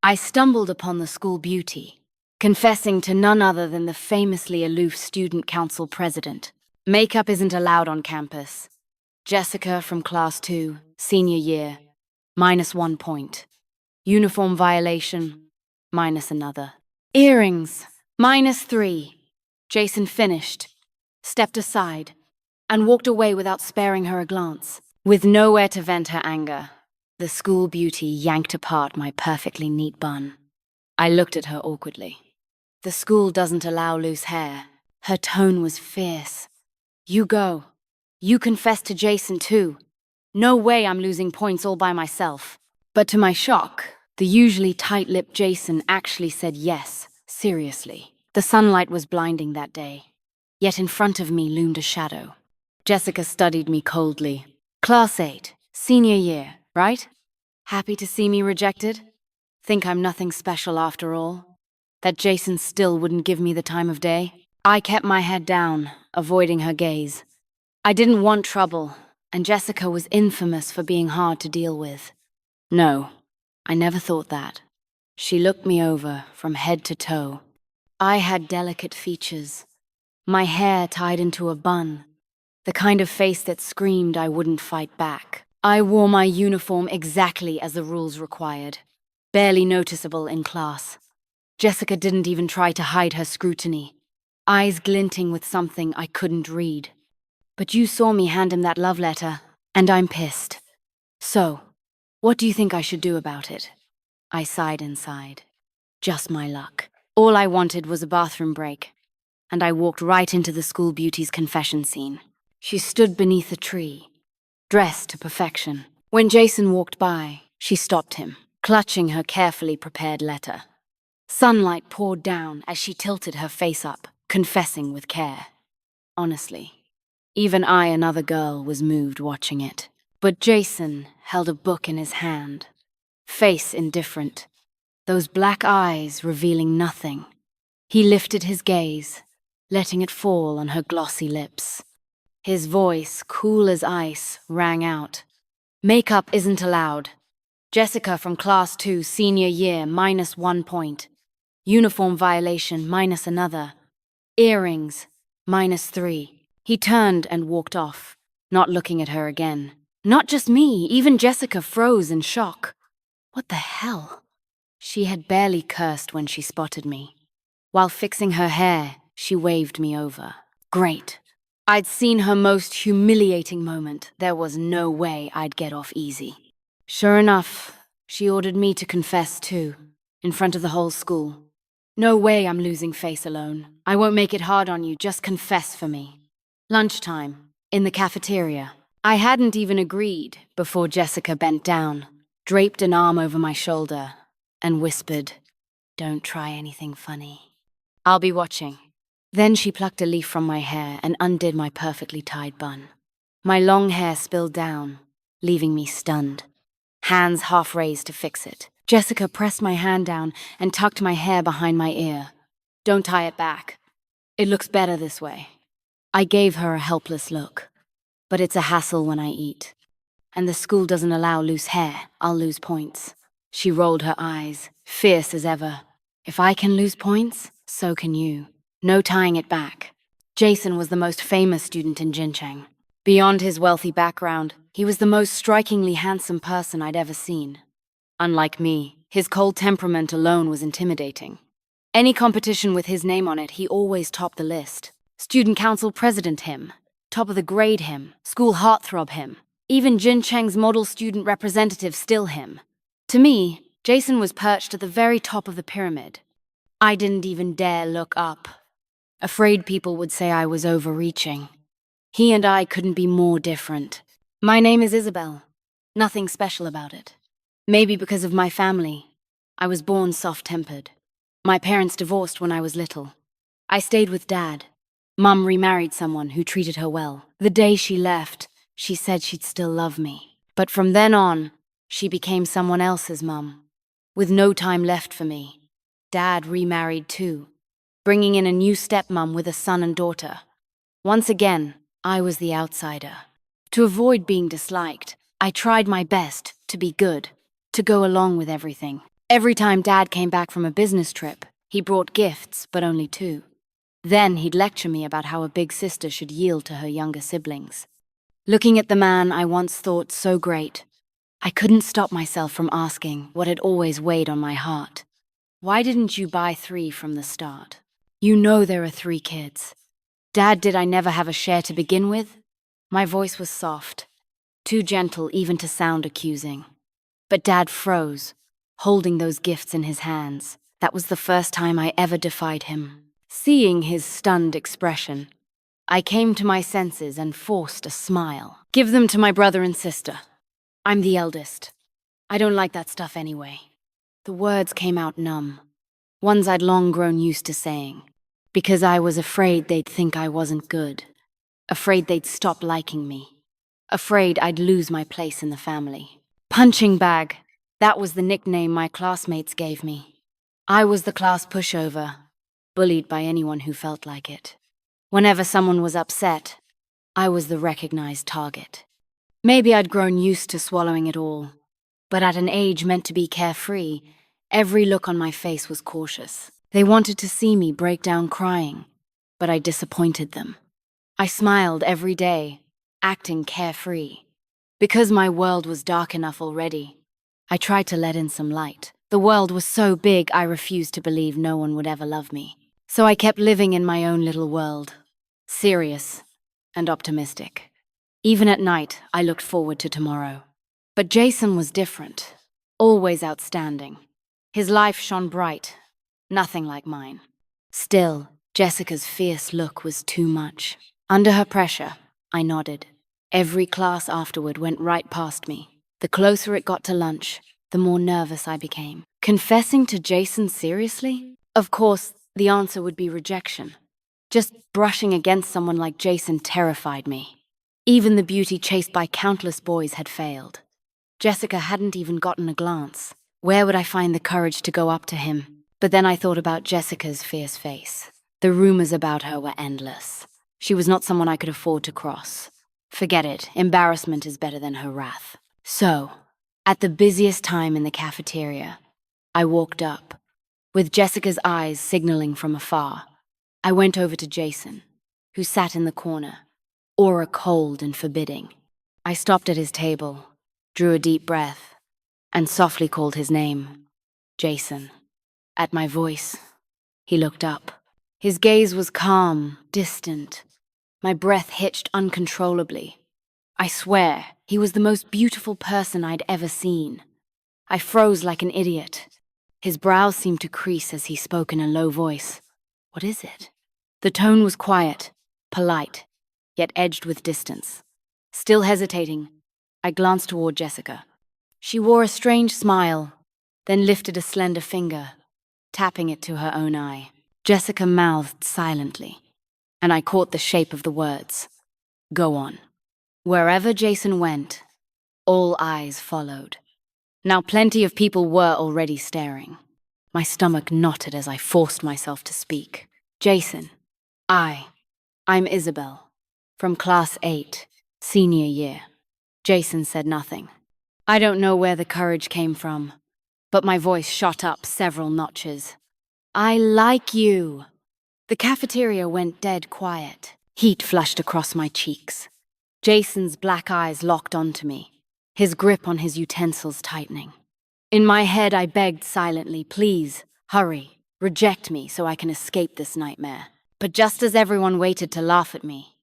I stumbled upon the school beauty, confessing to none other than the famously aloof student council president. Makeup isn't allowed on campus. Jessica from class 2, senior year, -1 point. Uniform violation, minus another. Earrings, -3. Jason finished, stepped aside, and walked away without sparing her a glance. With nowhere to vent her anger, the school beauty yanked apart my perfectly neat bun. I looked at her awkwardly. The school doesn't allow loose hair. Her tone was fierce. You go. You confess to Jason too. No way I'm losing points all by myself. But to my shock, the usually tight-lipped Jason actually said yes, seriously. The sunlight was blinding that day. Yet in front of me loomed a shadow. Jessica studied me coldly. Class 8, senior year, right? Happy to see me rejected? Think I'm nothing special after all? That Jason still wouldn't give me the time of day? I kept my head down, avoiding her gaze. I didn't want trouble, and Jessica was infamous for being hard to deal with. No, I never thought that. She looked me over from head to toe. I had delicate features, my hair tied into a bun, the kind of face that screamed I wouldn't fight back. I wore my uniform exactly as the rules required, barely noticeable in class. Jessica didn't even try to hide her scrutiny, eyes glinting with something I couldn't read. But you saw me hand him that love letter, and I'm pissed. So, what do you think I should do about it? I sighed inside. Just my luck. All I wanted was a bathroom break, and I walked right into the school beauty's confession scene. She stood beneath a tree, dressed to perfection. When Jason walked by, she stopped him, clutching her carefully prepared letter. Sunlight poured down as she tilted her face up, confessing with care. Honestly, even I, another girl, was moved watching it. But Jason held a book in his hand, face indifferent, those black eyes revealing nothing. He lifted his gaze, letting it fall on her glossy lips. His voice, cool as ice, rang out. Makeup isn't allowed. Jessica from class 2, senior year, -1 point. Uniform violation, minus another. Earrings, -3. He turned and walked off, not looking at her again. Not just me, even Jessica froze in shock. What the hell? She had barely cursed when she spotted me. While fixing her hair, she waved me over. Great. I'd seen her most humiliating moment. There was no way I'd get off easy. Sure enough, she ordered me to confess too, in front of the whole school. No way I'm losing face alone. I won't make it hard on you, just confess for me. Lunchtime, in the cafeteria. I hadn't even agreed before Jessica bent down, draped an arm over my shoulder, and whispered, "Don't try anything funny. I'll be watching." Then she plucked a leaf from my hair and undid my perfectly tied bun. My long hair spilled down, leaving me stunned, hands half raised to fix it. Jessica pressed my hand down and tucked my hair behind my ear. "Don't tie it back. It looks better this way." I gave her a helpless look. But it's a hassle when I eat. And the school doesn't allow loose hair. I'll lose points. She rolled her eyes, fierce as ever. If I can lose points, so can you. No tying it back. Jason was the most famous student in Jincheng. Beyond his wealthy background, he was the most strikingly handsome person I'd ever seen. Unlike me, his cold temperament alone was intimidating. Any competition with his name on it, he always topped the list. Student council president him, top of the grade him, school heartthrob him, even Jincheng's model student representative still him. To me, Jason was perched at the very top of the pyramid. I didn't even dare look up, afraid people would say I was overreaching. He and I couldn't be more different. My name is Isabel. Nothing special about it. Maybe because of my family. I was born soft-tempered. My parents divorced when I was little. I stayed with Dad. Mum remarried someone who treated her well. The day she left, she said she'd still love me. But from then on, she became someone else's mum, with no time left for me. Dad remarried too, bringing in a new stepmom with a son and daughter. Once again, I was the outsider. To avoid being disliked, I tried my best to be good, to go along with everything. Every time Dad came back from a business trip, he brought gifts, but only two. Then he'd lecture me about how a big sister should yield to her younger siblings. Looking at the man I once thought so great, I couldn't stop myself from asking what had always weighed on my heart. Why didn't you buy 3 from the start? You know there are 3 kids. Dad, did I never have a share to begin with? My voice was soft, too gentle even to sound accusing. But Dad froze, holding those gifts in his hands. That was the first time I ever defied him. Seeing his stunned expression, I came to my senses and forced a smile. Give them to my brother and sister. I'm the eldest. I don't like that stuff anyway. The words came out numb, ones I'd long grown used to saying, because I was afraid they'd think I wasn't good, afraid they'd stop liking me, afraid I'd lose my place in the family. Punching bag, that was the nickname my classmates gave me. I was the class pushover, bullied by anyone who felt like it. Whenever someone was upset, I was the recognized target. Maybe I'd grown used to swallowing it all, but at an age meant to be carefree, every look on my face was cautious. They wanted to see me break down crying, but I disappointed them. I smiled every day, acting carefree. Because my world was dark enough already, I tried to let in some light. The world was so big I refused to believe no one would ever love me. So I kept living in my own little world, serious and optimistic. Even at night, I looked forward to tomorrow. But Jason was different, always outstanding. His life shone bright, nothing like mine. Still, Jessica's fierce look was too much. Under her pressure, I nodded. Every class afterward went right past me. The closer it got to lunch, the more nervous I became. Confessing to Jason seriously? Of course, the answer would be rejection. Just brushing against someone like Jason terrified me. Even the beauty chased by countless boys had failed. Jessica hadn't even gotten a glance. Where would I find the courage to go up to him? But then I thought about Jessica's fierce face. The rumors about her were endless. She was not someone I could afford to cross. Forget it, embarrassment is better than her wrath. So, at the busiest time in the cafeteria, I walked up, with Jessica's eyes signaling from afar. I went over to Jason, who sat in the corner, aura cold and forbidding. I stopped at his table, drew a deep breath, and softly called his name, Jason. At my voice, he looked up. His gaze was calm, distant. My breath hitched uncontrollably. I swear, he was the most beautiful person I'd ever seen. I froze like an idiot. His brows seemed to crease as he spoke in a low voice. What is it? The tone was quiet, polite, yet edged with distance. Still hesitating, I glanced toward Jessica. She wore a strange smile, then lifted a slender finger, tapping it to her own eye. Jessica mouthed silently, and I caught the shape of the words. Go on. Wherever Jason went, all eyes followed. Now plenty of people were already staring. My stomach knotted as I forced myself to speak. Jason, I'm Isabel, from Class 8, senior year. Jason said nothing. I don't know where the courage came from, but my voice shot up several notches. I like you. The cafeteria went dead quiet. Heat flushed across my cheeks. Jason's black eyes locked onto me, his grip on his utensils tightening. In my head, I begged silently, please, hurry, reject me so I can escape this nightmare. But just as everyone waited to laugh at me,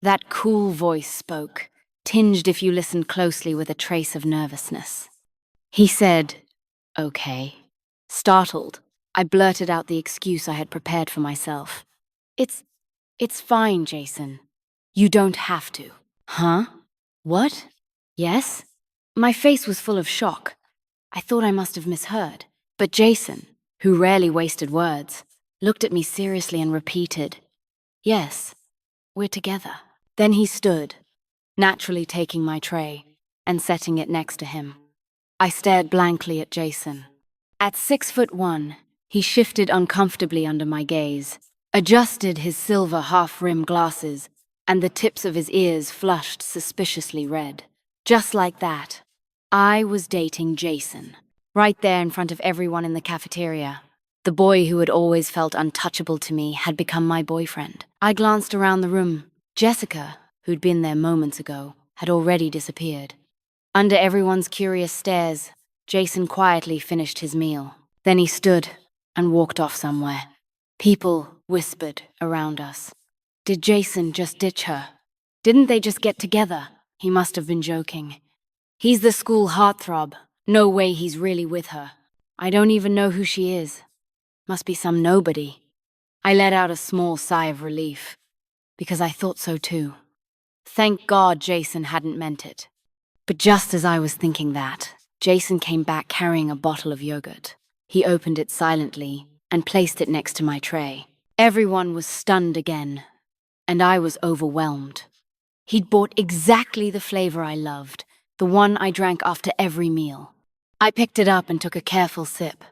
that cool voice spoke, tinged if you listened closely with a trace of nervousness. He said, okay. Startled, I blurted out the excuse I had prepared for myself. It's fine, Jason. You don't have to. Huh? What? Yes? My face was full of shock. I thought I must have misheard. But Jason, who rarely wasted words, looked at me seriously and repeated, yes, we're together. Then he stood, naturally taking my tray and setting it next to him. I stared blankly at Jason. At 6'1", he shifted uncomfortably under my gaze, adjusted his silver half-rim glasses, and the tips of his ears flushed suspiciously red. Just like that, I was dating Jason. right there in front of everyone in the cafeteria. The boy who had always felt untouchable to me had become my boyfriend. I glanced around the room. Jessica, who'd been there moments ago, had already disappeared. Under everyone's curious stares, Jason quietly finished his meal. Then he stood and walked off somewhere. People whispered around us. Did Jason just ditch her? Didn't they just get together? He must have been joking. He's the school heartthrob. No way he's really with her. I don't even know who she is. Must be some nobody. I let out a small sigh of relief, because I thought so too. Thank God Jason hadn't meant it. But just as I was thinking that, Jason came back carrying a bottle of yogurt. He opened it silently and placed it next to my tray. Everyone was stunned again, and I was overwhelmed. He'd bought exactly the flavor I loved, the one I drank after every meal. I picked it up and took a careful sip.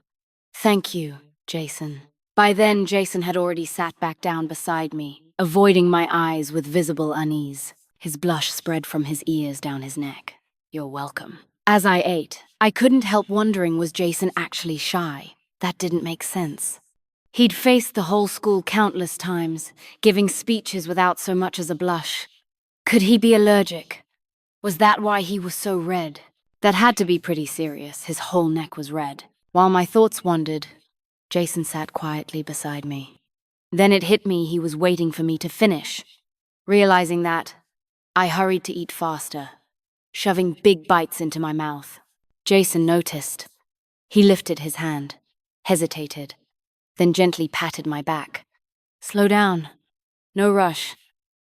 Thank you, Jason. By then, Jason had already sat back down beside me, avoiding my eyes with visible unease. His blush spread from his ears down his neck. You're welcome. As I ate, I couldn't help wondering, was Jason actually shy? That didn't make sense. He'd faced the whole school countless times, giving speeches without so much as a blush. Could he be allergic? Was that why he was so red? That had to be pretty serious. His whole neck was red. While my thoughts wandered, Jason sat quietly beside me. Then it hit me he was waiting for me to finish. Realizing that, I hurried to eat faster, shoving big bites into my mouth. Jason noticed. He lifted his hand, hesitated, then gently patted my back. Slow down. No rush.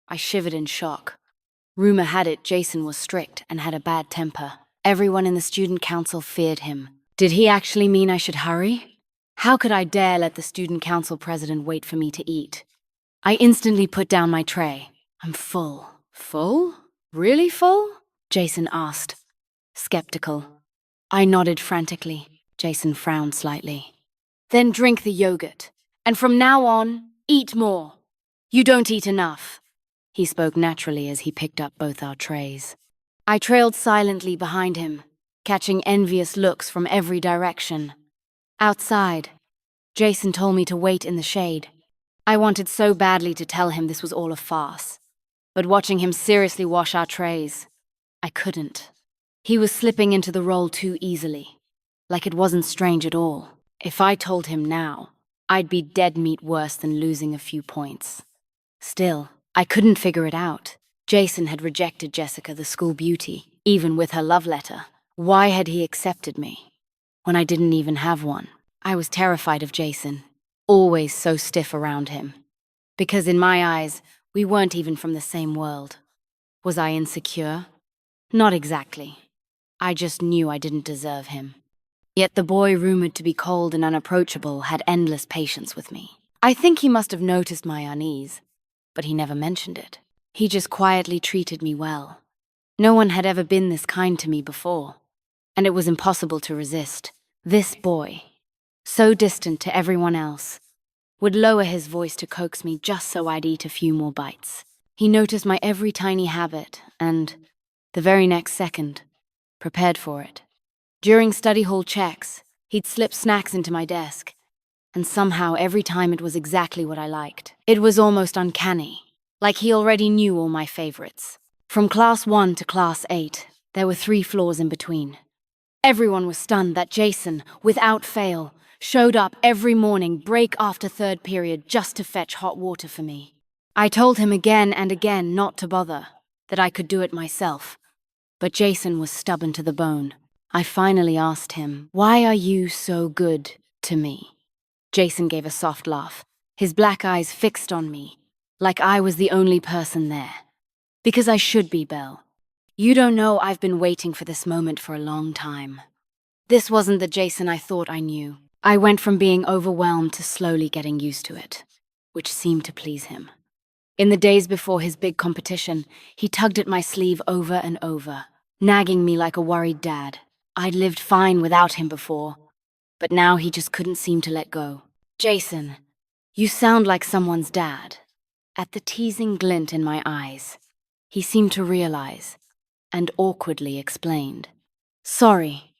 I shivered in shock. Rumor had it Jason was strict and had a bad temper. Everyone in the student council feared him. Did he actually mean I should hurry? How could I dare let the student council president wait for me to eat? I instantly put down my tray. I'm full. Full? Really full? Jason asked, skeptical. I nodded frantically. Jason frowned slightly. Then drink the yogurt. And from now on, eat more. You don't eat enough. He spoke naturally as he picked up both our trays. I trailed silently behind him, catching envious looks from every direction. Outside, Jason told me to wait in the shade. I wanted so badly to tell him this was all a farce, but watching him seriously wash our trays, I couldn't. He was slipping into the role too easily, like it wasn't strange at all. If I told him now, I'd be dead meat worse than losing a few points. Still, I couldn't figure it out. Jason had rejected Jessica, the school beauty, even with her love letter. Why had he accepted me when I didn't even have one? I was terrified of Jason, always so stiff around him. Because in my eyes, we weren't even from the same world. Was I insecure? Not exactly. I just knew I didn't deserve him. Yet the boy rumored to be cold and unapproachable had endless patience with me. I think he must have noticed my unease, but he never mentioned it. He just quietly treated me well. No one had ever been this kind to me before, and it was impossible to resist. This boy, so distant to everyone else, would lower his voice to coax me just so I'd eat a few more bites. He noticed my every tiny habit and, the very next second, prepared for it. During study hall checks, he'd slip snacks into my desk, and somehow every time it was exactly what I liked. It was almost uncanny, like he already knew all my favorites. From class 1 to class 8, there were 3 floors in between. Everyone was stunned that Jason, without fail, showed up every morning, break after third period, just to fetch hot water for me. I told him again and again not to bother, that I could do it myself. But Jason was stubborn to the bone. I finally asked him, "Why are you so good to me?" Jason gave a soft laugh, his black eyes fixed on me, like I was the only person there. "Because I should be, Belle. You don't know I've been waiting for this moment for a long time." This wasn't the Jason I thought I knew. I went from being overwhelmed to slowly getting used to it, which seemed to please him. In the days before his big competition, he tugged at my sleeve over and over, nagging me like a worried dad. I'd lived fine without him before, but now he just couldn't seem to let go. "Jason, you sound like someone's dad." At the teasing glint in my eyes, he seemed to realize, and awkwardly explained, "Sorry,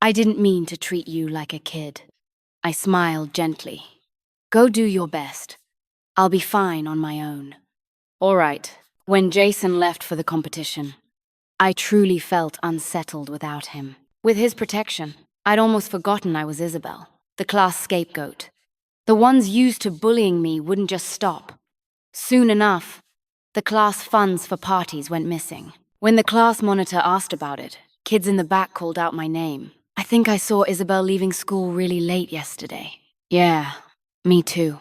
I didn't mean to treat you like a kid. I smiled gently. Go do your best. I'll be fine on my own. All right. When Jason left for the competition, I truly felt unsettled without him. With his protection, I'd almost forgotten I was Isabel, the class scapegoat. The ones used to bullying me wouldn't just stop. Soon enough, the class funds for parties went missing. When the class monitor asked about it, kids in the back called out my name. I think I saw Isabel leaving school really late yesterday. Yeah, me too.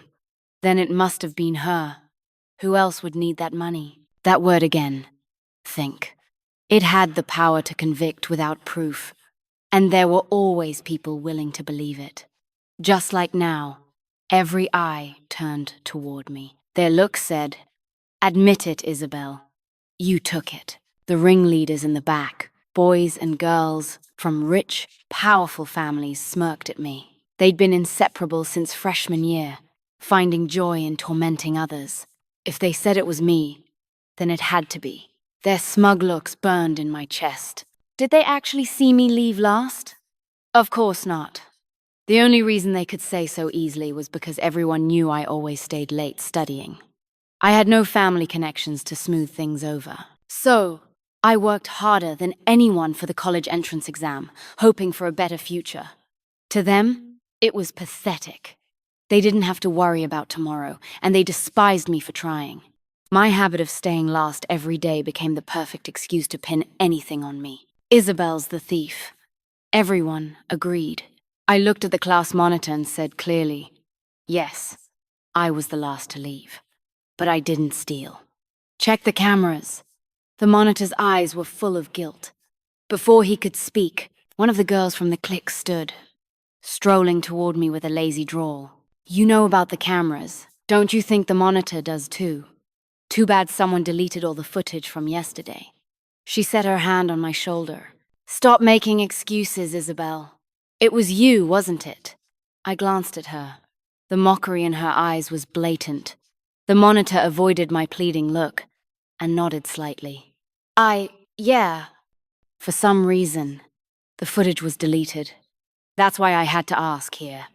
Then it must have been her. Who else would need that money? That word again. Think. It had the power to convict without proof. And there were always people willing to believe it. Just like now, every eye turned toward me. Their look said, admit it, Isabel. You took it. The ringleaders in the back, boys and girls from rich, powerful families, smirked at me. They'd been inseparable since freshman year, finding joy in tormenting others. If they said it was me, then it had to be. Their smug looks burned in my chest. Did they actually see me leave last? Of course not. The only reason they could say so easily was because everyone knew I always stayed late studying. I had no family connections to smooth things over. So, I worked harder than anyone for the college entrance exam, hoping for a better future. To them, it was pathetic. They didn't have to worry about tomorrow, and they despised me for trying. My habit of staying last every day became the perfect excuse to pin anything on me. Isabel's the thief. Everyone agreed. I looked at the class monitor and said clearly, yes, I was the last to leave. But I didn't steal. Check the cameras. The monitor's eyes were full of guilt. Before he could speak, one of the girls from the clique stood, strolling toward me with a lazy drawl. You know about the cameras. Don't you think the monitor does too? Too bad someone deleted all the footage from yesterday. She set her hand on my shoulder. Stop making excuses, Isabel. It was you, wasn't it? I glanced at her. The mockery in her eyes was blatant. The monitor avoided my pleading look and nodded slightly. Yeah. For some reason, the footage was deleted. That's why I had to ask here.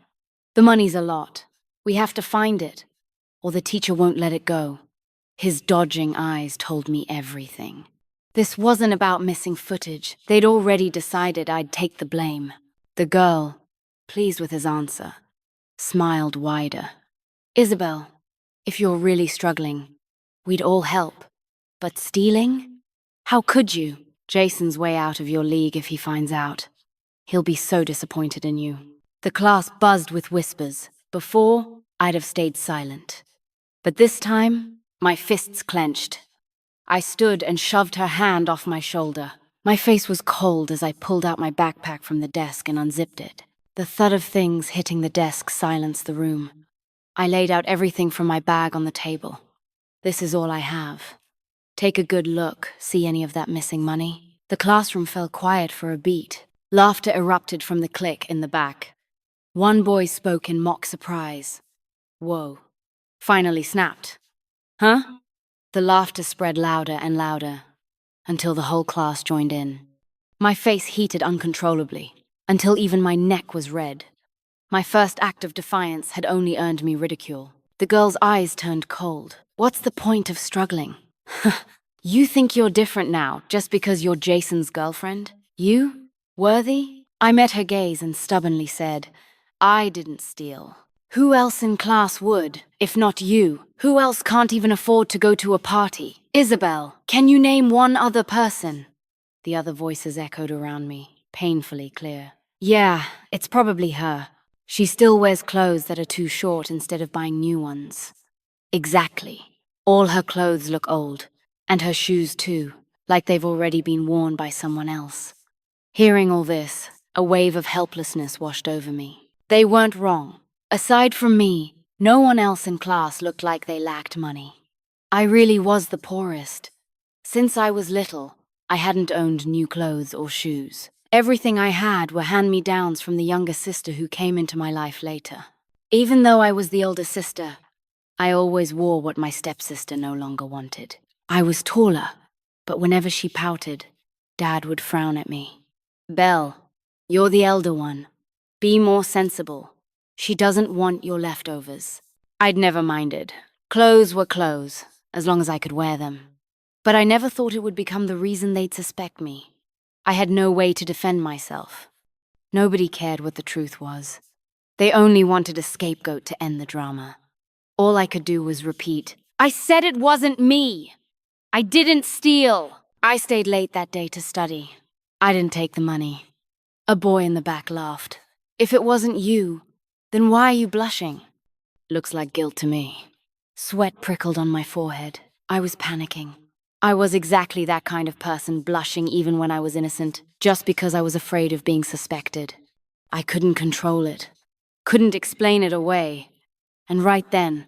The money's a lot. We have to find it, or the teacher won't let it go. His dodging eyes told me everything. This wasn't about missing footage. They'd already decided I'd take the blame. The girl, pleased with his answer, smiled wider. Isabel, if you're really struggling, we'd all help. But stealing? How could you? Jason's way out of your league if he finds out. He'll be so disappointed in you. The class buzzed with whispers. Before, I'd have stayed silent. But this time, my fists clenched. I stood and shoved her hand off my shoulder. My face was cold as I pulled out my backpack from the desk and unzipped it. The thud of things hitting the desk silenced the room. I laid out everything from my bag on the table. This is all I have. Take a good look, see any of that missing money? The classroom fell quiet for a beat. Laughter erupted from the clique in the back. One boy spoke in mock surprise. Whoa. Finally snapped. Huh? The laughter spread louder and louder, until the whole class joined in. My face heated uncontrollably, until even my neck was red. My first act of defiance had only earned me ridicule. The girl's eyes turned cold. What's the point of struggling? You think you're different now, just because you're Jason's girlfriend? You? Worthy? I met her gaze and stubbornly said, I didn't steal. Who else in class would, if not you? Who else can't even afford to go to a party? Isabel, can you name one other person? The other voices echoed around me, painfully clear. Yeah, it's probably her. She still wears clothes that are too short instead of buying new ones. Exactly. All her clothes look old, and her shoes too, like they've already been worn by someone else. Hearing all this, a wave of helplessness washed over me. They weren't wrong. Aside from me, no one else in class looked like they lacked money. I really was the poorest. Since I was little, I hadn't owned new clothes or shoes. Everything I had were hand-me-downs from the younger sister who came into my life later. Even though I was the older sister, I always wore what my stepsister no longer wanted. I was taller, but whenever she pouted, Dad would frown at me. Belle, You're the elder one. Be more sensible. She doesn't want your leftovers. I'd never minded. Clothes were clothes, as long as I could wear them. But I never thought it would become the reason they'd suspect me. I had no way to defend myself. Nobody cared what the truth was. They only wanted a scapegoat to end the drama. All I could do was repeat, "I said it wasn't me! I didn't steal!" I stayed late that day to study. I didn't take the money. A boy in the back laughed. "If it wasn't you, then why are you blushing?" Looks like guilt to me. Sweat prickled on my forehead. I was panicking. I was exactly that kind of person, blushing even when I was innocent, just because I was afraid of being suspected. I couldn't control it, couldn't explain it away, and right then,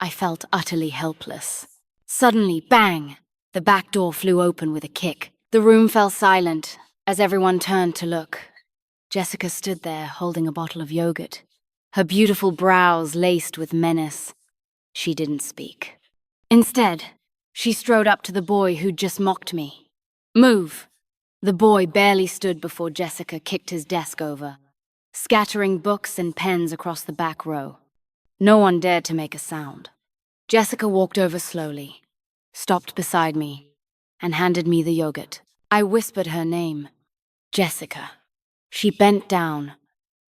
I felt utterly helpless. Suddenly, bang! The back door flew open with a kick. The room fell silent as everyone turned to look. Jessica stood there holding a bottle of yogurt, her beautiful brows laced with menace. She didn't speak. Instead, she strode up to the boy who'd just mocked me. "Move!" The boy barely stood before Jessica kicked his desk over, scattering books and pens across the back row. No one dared to make a sound. Jessica walked over slowly, stopped beside me, and handed me the yogurt. I whispered her name, Jessica. She bent down,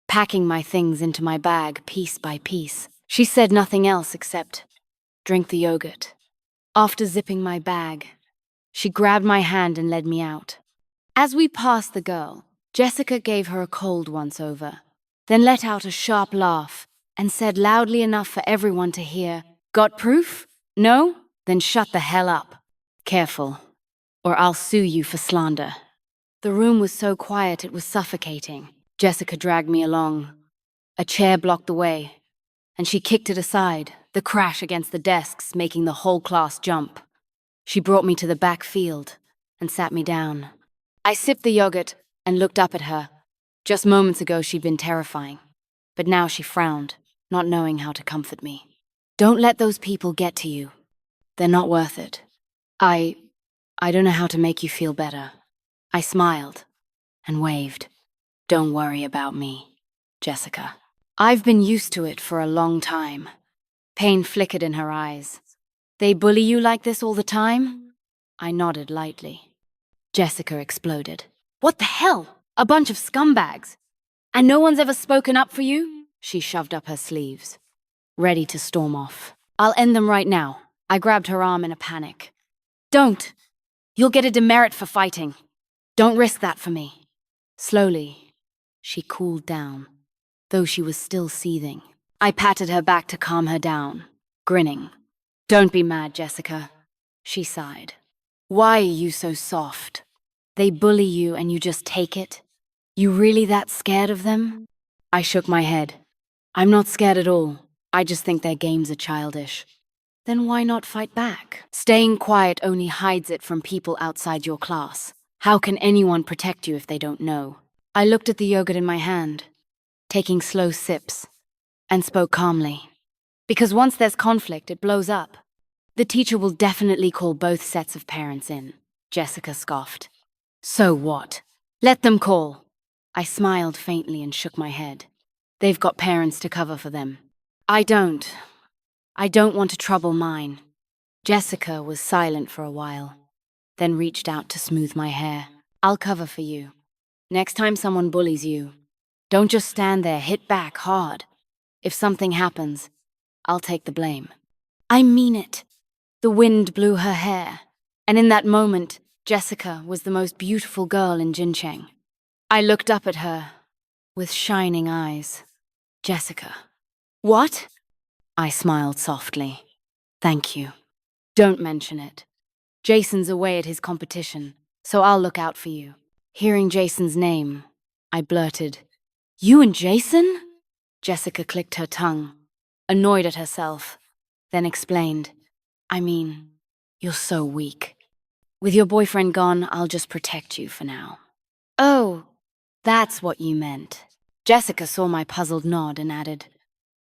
packing my things into my bag piece by piece. She said nothing else except, "Drink the yogurt." After zipping my bag, she grabbed my hand and led me out. As we passed the girl, Jessica gave her a cold once-over, then let out a sharp laugh and said loudly enough for everyone to hear, "Got proof? No? Then shut the hell up. Careful, or I'll sue you for slander." The room was so quiet it was suffocating. Jessica dragged me along. A chair blocked the way, and she kicked it aside, the crash against the desks making the whole class jump. She brought me to the back field and sat me down. I sipped the yogurt and looked up at her. Just moments ago she'd been terrifying, but now she frowned, not knowing how to comfort me. "Don't let those people get to you. They're not worth it." I don't know how to make you feel better." I smiled and waved. "Don't worry about me, Jessica. I've been used to it for a long time." Pain flickered in her eyes. "They bully you like this all the time?" I nodded lightly. Jessica exploded. "What the hell? A bunch of scumbags. And no one's ever spoken up for you?" She shoved up her sleeves, ready to storm off. "I'll end them right now." I grabbed her arm in a panic. "Don't! You'll get a demerit for fighting. Don't risk that for me." Slowly, she cooled down, though she was still seething. I patted her back to calm her down, grinning. "Don't be mad, Jessica," she sighed. "Why are you so soft? They bully you and you just take it? You really that scared of them?" I shook my head. "I'm not scared at all. I just think their games are childish." "Then why not fight back? Staying quiet only hides it from people outside your class. How can anyone protect you if they don't know?" I looked at the yogurt in my hand, taking slow sips, and spoke calmly. "Because once there's conflict, it blows up. The teacher will definitely call both sets of parents in." Jessica scoffed. "So what? Let them call." I smiled faintly and shook my head. "They've got parents to cover for them. I don't want to trouble mine." Jessica was silent for a while, then reached out to smooth my hair. "I'll cover for you. Next time someone bullies you, don't just stand there, hit back hard. If something happens, I'll take the blame." "I mean it." The wind blew her hair, and in that moment, Jessica was the most beautiful girl in Jincheng. I looked up at her with shining eyes. "Jessica." "What?" I smiled softly. "Thank you. Don't mention it. Jason's away at his competition, so I'll look out for you." Hearing Jason's name, I blurted, "You and Jason?" Jessica clicked her tongue, annoyed at herself, then explained, "I mean, you're so weak. With your boyfriend gone, I'll just protect you for now." "Oh, that's what you meant." Jessica saw my puzzled nod and added,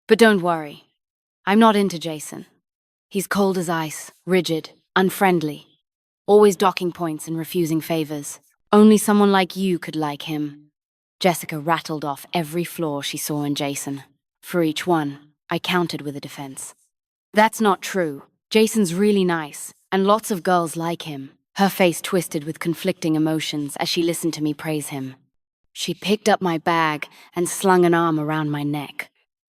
"But don't worry. I'm not into Jason. He's cold as ice, rigid, unfriendly, always docking points and refusing favors. Only someone like you could like him." Jessica rattled off every flaw she saw in Jason. For each one, I countered with a defense. That's not true. Jason's really nice, and lots of girls like him. Her face twisted with conflicting emotions as she listened to me praise him. She picked up my bag and slung an arm around my neck.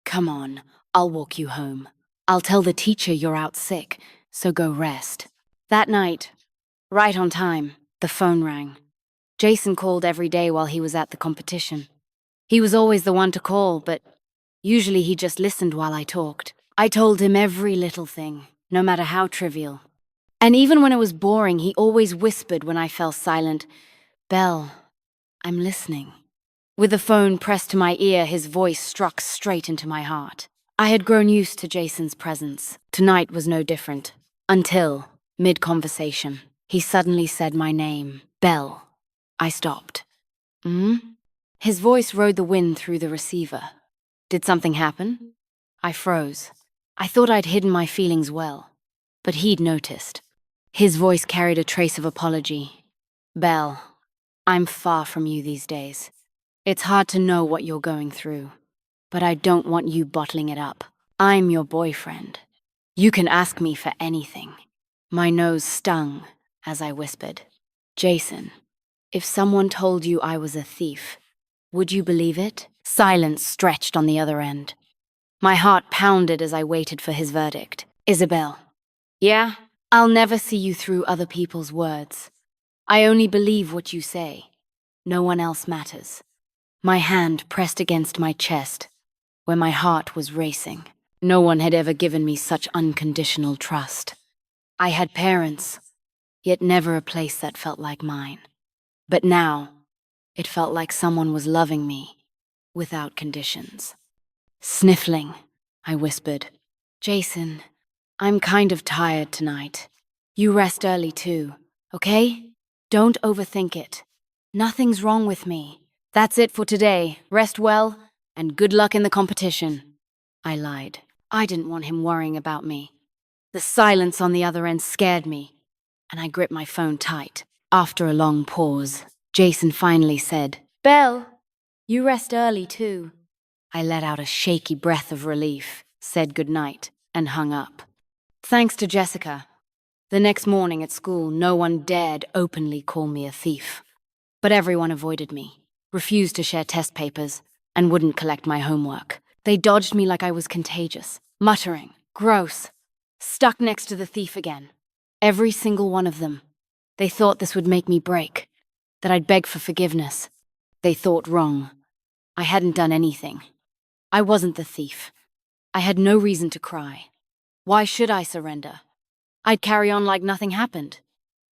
Come on, I'll walk you home. I'll tell the teacher you're out sick, so go rest. That night, right on time, the phone rang. Jason called every day while he was at the competition. He was always the one to call, but usually he just listened while I talked. I told him every little thing, no matter how trivial. And even when it was boring, he always whispered when I fell silent, "Belle, I'm listening." With the phone pressed to my ear, his voice struck straight into my heart. I had grown used to Jason's presence. Tonight was no different. Until, mid-conversation, he suddenly said my name, Belle. I stopped. His voice rode the wind through the receiver. Did something happen? I froze. I thought I'd hidden my feelings well, but he'd noticed. His voice carried a trace of apology. Belle, I'm far from you these days. It's hard to know what you're going through, but I don't want you bottling it up. I'm your boyfriend. You can ask me for anything. My nose stung as I whispered, Jason, if someone told you I was a thief, would you believe it? Silence stretched on the other end. My heart pounded as I waited for his verdict. Isabel. Yeah, I'll never see you through other people's words. I only believe what you say. No one else matters. My hand pressed against my chest, where my heart was racing. No one had ever given me such unconditional trust. I had parents, yet never a place that felt like mine. But now, it felt like someone was loving me, without conditions. Sniffling, I whispered, Jason, I'm kind of tired tonight. You rest early too, okay? Don't overthink it. Nothing's wrong with me. That's it for today. Rest well, and good luck in the competition. I lied. I didn't want him worrying about me. The silence on the other end scared me, and I gripped my phone tight. After a long pause, Jason finally said, Belle, you rest early too. I let out a shaky breath of relief, said goodnight, and hung up. Thanks to Jessica. The next morning at school, no one dared openly call me a thief. But everyone avoided me, refused to share test papers, and wouldn't collect my homework. They dodged me like I was contagious, muttering, gross, stuck next to the thief again. Every single one of them. They thought this would make me break, that I'd beg for forgiveness. They thought wrong. I hadn't done anything. I wasn't the thief. I had no reason to cry. Why should I surrender? I'd carry on like nothing happened.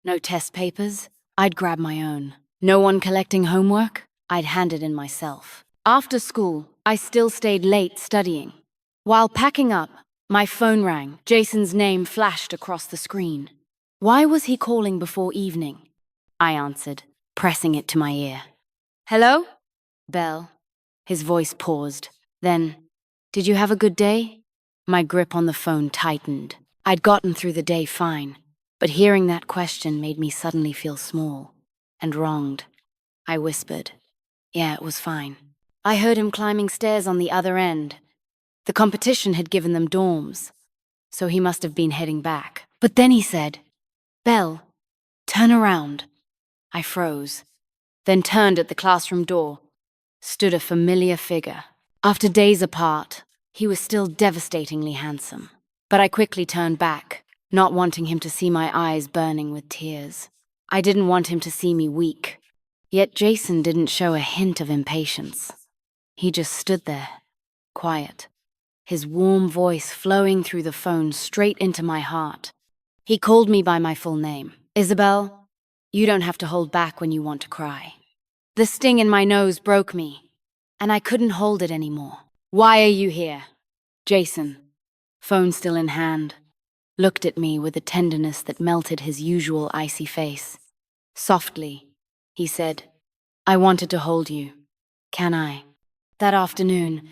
No test papers, I'd grab my own. No one collecting homework, I'd hand it in myself. After school, I still stayed late studying. While packing up, my phone rang. Jason's name flashed across the screen. Why was he calling before evening? I answered, pressing it to my ear. Hello? Belle. His voice paused. Then, did you have a good day? My grip on the phone tightened. I'd gotten through the day fine, but hearing that question made me suddenly feel small and wronged. I whispered, yeah, it was fine. I heard him climbing stairs on the other end. The competition had given them dorms, so he must have been heading back. But then he said, Belle, turn around. I froze, then turned at the classroom door. Stood a familiar figure. After days apart, he was still devastatingly handsome. But I quickly turned back, not wanting him to see my eyes burning with tears. I didn't want him to see me weak. Yet Jason didn't show a hint of impatience. He just stood there, quiet, his warm voice flowing through the phone straight into my heart. He called me by my full name. Isabel, you don't have to hold back when you want to cry. The sting in my nose broke me, and I couldn't hold it anymore. Why are you here? Jason, phone still in hand, looked at me with a tenderness that melted his usual icy face. Softly, he said, I wanted to hold you. Can I? That afternoon,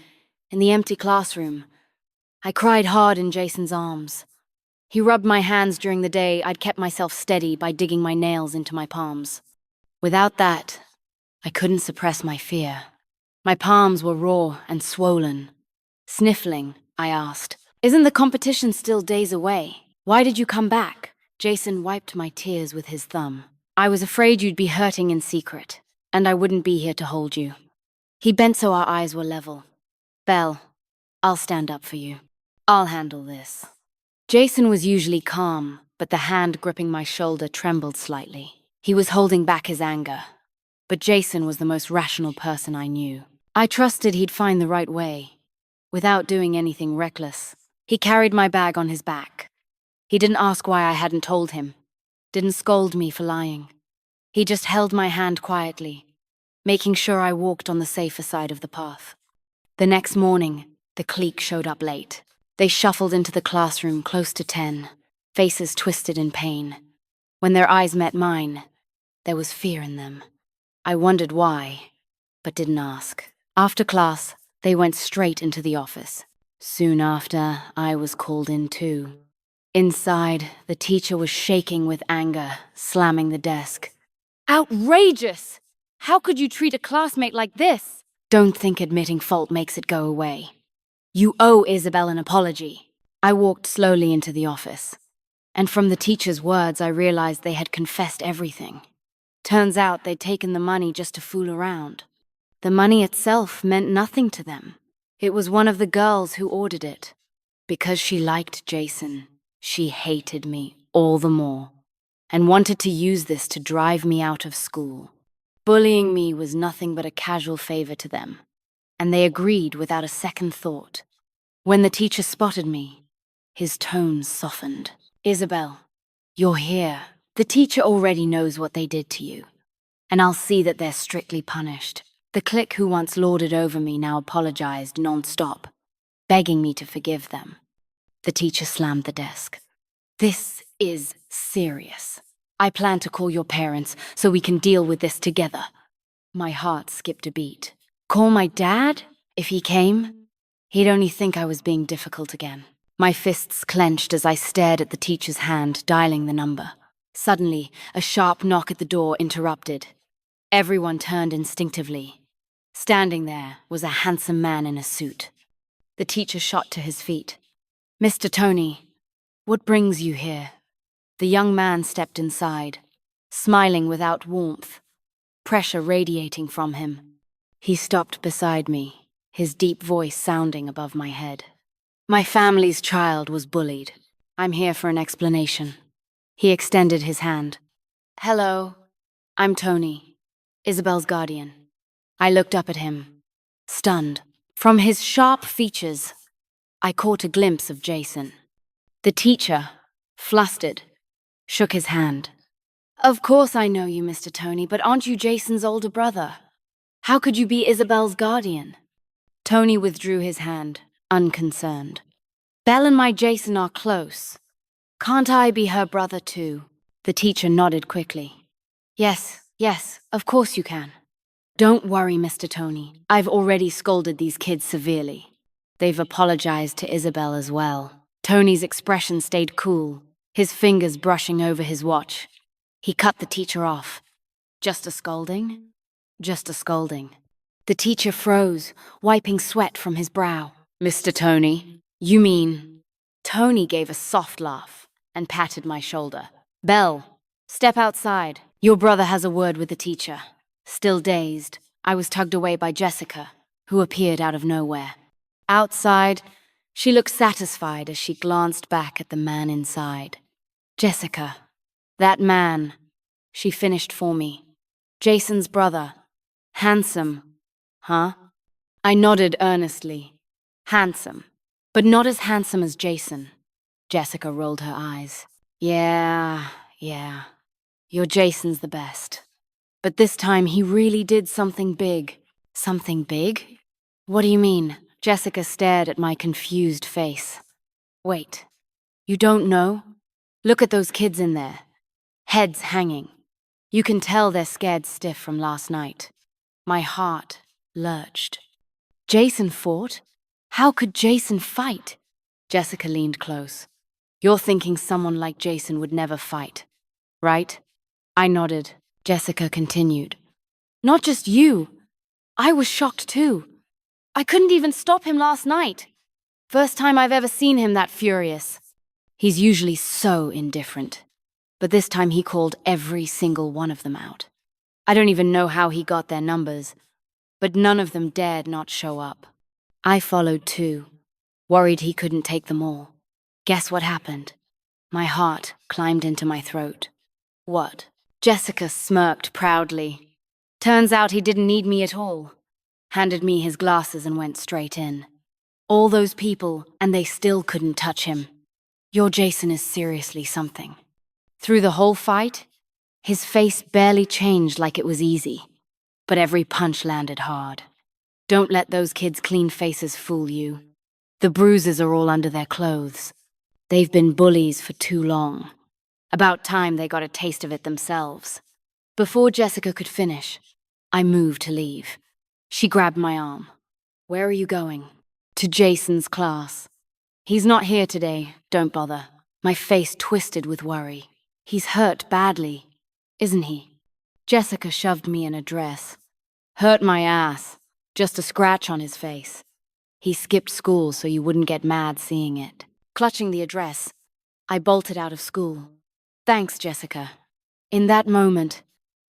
in the empty classroom, I cried hard in Jason's arms. He rubbed my hands during the day. I'd kept myself steady by digging my nails into my palms. Without that, I couldn't suppress my fear. My palms were raw and swollen. Sniffling, I asked, "Isn't the competition still days away? Why did you come back?" Jason wiped my tears with his thumb. "I was afraid you'd be hurting in secret, and I wouldn't be here to hold you." He bent so our eyes were level. "Belle, I'll stand up for you. I'll handle this." Jason was usually calm, but the hand gripping my shoulder trembled slightly. He was holding back his anger. But Jason was the most rational person I knew. I trusted he'd find the right way. Without doing anything reckless, he carried my bag on his back. He didn't ask why I hadn't told him, didn't scold me for lying. He just held my hand quietly, making sure I walked on the safer side of the path. The next morning, the clique showed up late. They shuffled into the classroom close to 10, faces twisted in pain. When their eyes met mine, there was fear in them. I wondered why, but didn't ask. After class, they went straight into the office. Soon after, I was called in too. Inside, the teacher was shaking with anger, slamming the desk. "Outrageous! How could you treat a classmate like this?" "Don't think admitting fault makes it go away. You owe Isabel an apology." I walked slowly into the office, and from the teacher's words I realized they had confessed everything. Turns out they'd taken the money just to fool around. The money itself meant nothing to them. It was one of the girls who ordered it. Because she liked Jason, she hated me all the more, and wanted to use this to drive me out of school. Bullying me was nothing but a casual favor to them, and they agreed without a second thought. When the teacher spotted me, his tone softened. "Isabel, you're here. The teacher already knows what they did to you, and I'll see that they're strictly punished." The clique who once lorded over me now apologized non-stop, begging me to forgive them. The teacher slammed the desk. "This is serious. I plan to call your parents so we can deal with this together." My heart skipped a beat. Call my dad? If he came? He'd only think I was being difficult again. My fists clenched as I stared at the teacher's hand dialing the number. Suddenly, a sharp knock at the door interrupted. Everyone turned instinctively. Standing there was a handsome man in a suit. The teacher shot to his feet. "Mr. Tony, what brings you here?" The young man stepped inside, smiling without warmth, pressure radiating from him. He stopped beside me, his deep voice sounding above my head. "My family's child was bullied. I'm here for an explanation." He extended his hand. "Hello, I'm Tony, Isabel's guardian." I looked up at him, stunned. From his sharp features, I caught a glimpse of Jason. The teacher, flustered, shook his hand. "Of course I know you, Mr. Tony, but aren't you Jason's older brother? How could you be Isabel's guardian?" Tony withdrew his hand, unconcerned. "Belle and my Jason are close. Can't I be her brother too?" The teacher nodded quickly. Yes, of course you can." "Don't worry, Mr. Tony. I've already scolded these kids severely. They've apologized to Isabel as well." Tony's expression stayed cool, his fingers brushing over his watch. He cut the teacher off. "Just a scolding? Just a scolding." The teacher froze, wiping sweat from his brow. "Mr. Tony, you mean—" Tony gave a soft laugh and patted my shoulder. "Belle, step outside. Your brother has a word with the teacher." Still dazed, I was tugged away by Jessica, who appeared out of nowhere. Outside, she looked satisfied as she glanced back at the man inside. "Jessica, that man," she finished for me. "Jason's brother. Handsome, huh?" I nodded earnestly. "Handsome, but not as handsome as Jason." Jessica rolled her eyes. Yeah. Your Jason's the best. But this time he really did something big." "Something big? What do you mean?" Jessica stared at my confused face. "Wait, you don't know? Look at those kids in there. Heads hanging. You can tell they're scared stiff from last night." My heart lurched. "Jason fought? How could Jason fight?" Jessica leaned close. "You're thinking someone like Jason would never fight, right?" I nodded. Jessica continued. Not just you. I was shocked too. I couldn't even stop him last night. First time I've ever seen him that furious. He's usually so indifferent. But this time he called every single one of them out. I don't even know how he got their numbers, but none of them dared not show up. I followed too, worried he couldn't take them all. Guess what happened? My heart climbed into my throat. What? Jessica smirked proudly. Turns out he didn't need me at all. Handed me his glasses and went straight in. All those people, and they still couldn't touch him. Your Jason is seriously something. Through the whole fight, his face barely changed like it was easy, but every punch landed hard. Don't let those kids' clean faces fool you. The bruises are all under their clothes. They've been bullies for too long. About time they got a taste of it themselves. Before Jessica could finish, I moved to leave. She grabbed my arm. Where are you going? To Jason's class. He's not here today, don't bother. My face twisted with worry. He's hurt badly, isn't he? Jessica shoved me in a dress. Hurt my ass. Just a scratch on his face. He skipped school so you wouldn't get mad seeing it. Clutching the address, I bolted out of school. Thanks, Jessica. In that moment,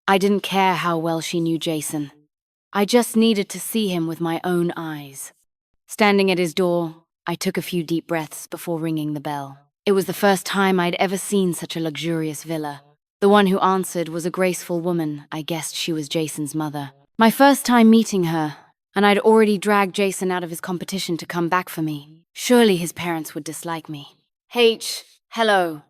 I didn't care how well she knew Jason. I just needed to see him with my own eyes. Standing at his door, I took a few deep breaths before ringing the bell. It was the first time I'd ever seen such a luxurious villa. The one who answered was a graceful woman. I guessed she was Jason's mother. My first time meeting her, and I'd already dragged Jason out of his competition to come back for me. Surely his parents would dislike me. Hello,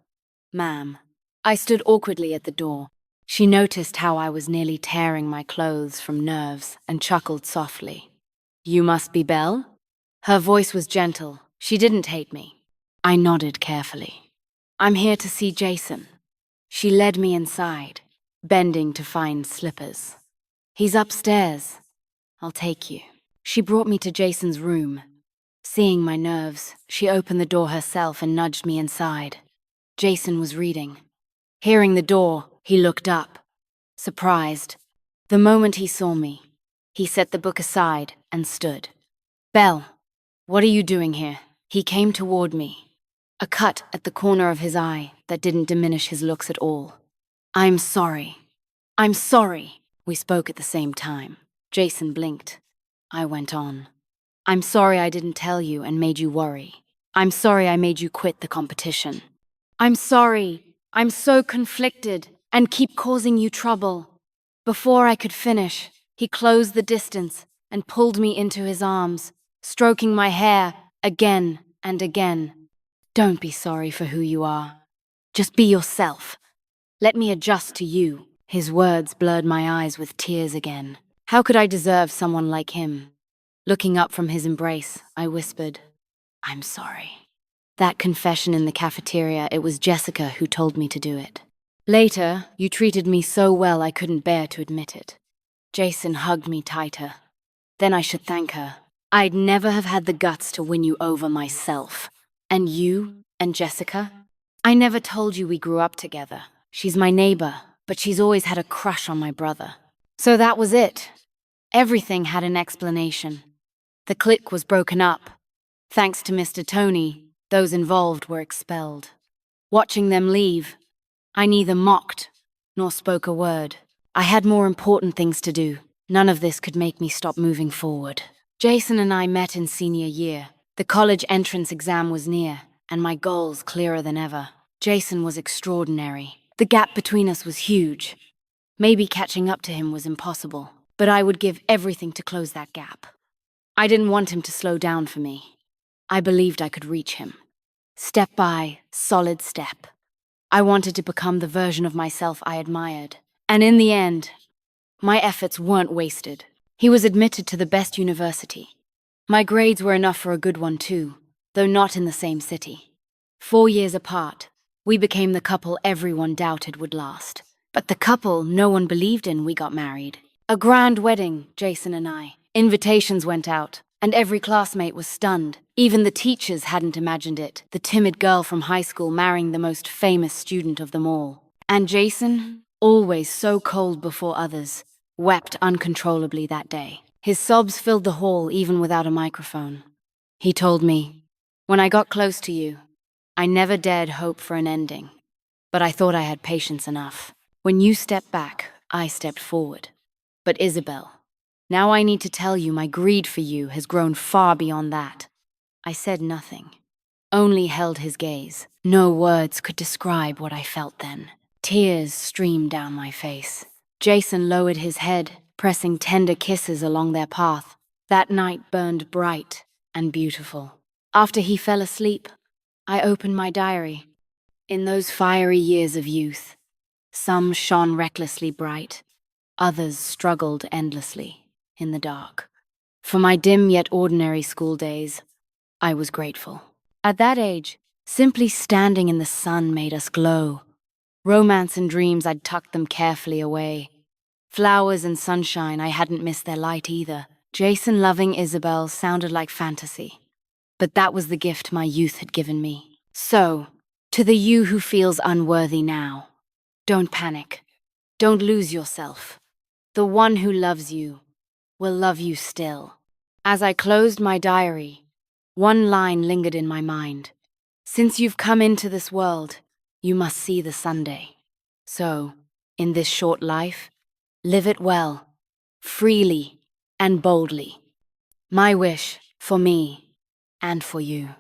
ma'am. I stood awkwardly at the door. She noticed how I was nearly tearing my clothes from nerves and chuckled softly. You must be Belle? Her voice was gentle. She didn't hate me. I nodded carefully. I'm here to see Jason. She led me inside, bending to find slippers. He's upstairs. I'll take you. She brought me to Jason's room. Seeing my nerves, she opened the door herself and nudged me inside. Jason was reading. Hearing the door, he looked up, surprised. The moment he saw me, he set the book aside and stood. Belle, what are you doing here? He came toward me, a cut at the corner of his eye that didn't diminish his looks at all. I'm sorry. We spoke at the same time. Jason blinked. I went on. I'm sorry I didn't tell you and made you worry. I'm sorry I made you quit the competition. I'm sorry. I'm so conflicted and keep causing you trouble. Before I could finish, he closed the distance and pulled me into his arms, stroking my hair again and again. Don't be sorry for who you are. Just be yourself. Let me adjust to you. His words blurred my eyes with tears again. How could I deserve someone like him? Looking up from his embrace, I whispered, I'm sorry. That confession in the cafeteria, it was Jessica who told me to do it. Later, you treated me so well I couldn't bear to admit it. Jason hugged me tighter. Then I should thank her. I'd never have had the guts to win you over myself. And you and Jessica? I never told you we grew up together. She's my neighbor, but she's always had a crush on my brother. So that was it. Everything had an explanation. The clique was broken up. Thanks to Mr. Tony, those involved were expelled. Watching them leave, I neither mocked nor spoke a word. I had more important things to do. None of this could make me stop moving forward. Jason and I met in senior year. The college entrance exam was near, and my goals clearer than ever. Jason was extraordinary. The gap between us was huge. Maybe catching up to him was impossible, but I would give everything to close that gap. I didn't want him to slow down for me. I believed I could reach him. Step by solid step. I wanted to become the version of myself I admired. And in the end, my efforts weren't wasted. He was admitted to the best university. My grades were enough for a good one too, though not in the same city. 4 years apart, we became the couple everyone doubted would last. But the couple no one believed in, we got married. A grand wedding, Jason and I. Invitations went out, and every classmate was stunned. Even the teachers hadn't imagined it, the timid girl from high school marrying the most famous student of them all. And Jason, always so cold before others, wept uncontrollably that day. His sobs filled the hall even without a microphone. He told me, "When I got close to you, I never dared hope for an ending, but I thought I had patience enough. When you stepped back, I stepped forward. But Isabel, now I need to tell you my greed for you has grown far beyond that." I said nothing, only held his gaze. No words could describe what I felt then. Tears streamed down my face. Jason lowered his head, pressing tender kisses along their path. That night burned bright and beautiful. After he fell asleep, I opened my diary. In those fiery years of youth, some shone recklessly bright, others struggled endlessly in the dark. For my dim yet ordinary school days, I was grateful. At that age, simply standing in the sun made us glow. Romance and dreams, I'd tucked them carefully away. Flowers and sunshine, I hadn't missed their light either. Jason loving Isabel sounded like fantasy, but that was the gift my youth had given me. So, to the you who feels unworthy now, don't panic. Don't lose yourself. The one who loves you will love you still. As I closed my diary, one line lingered in my mind. Since you've come into this world, you must see the Sunday. So, in this short life, live it well, freely and boldly. My wish for me and for you.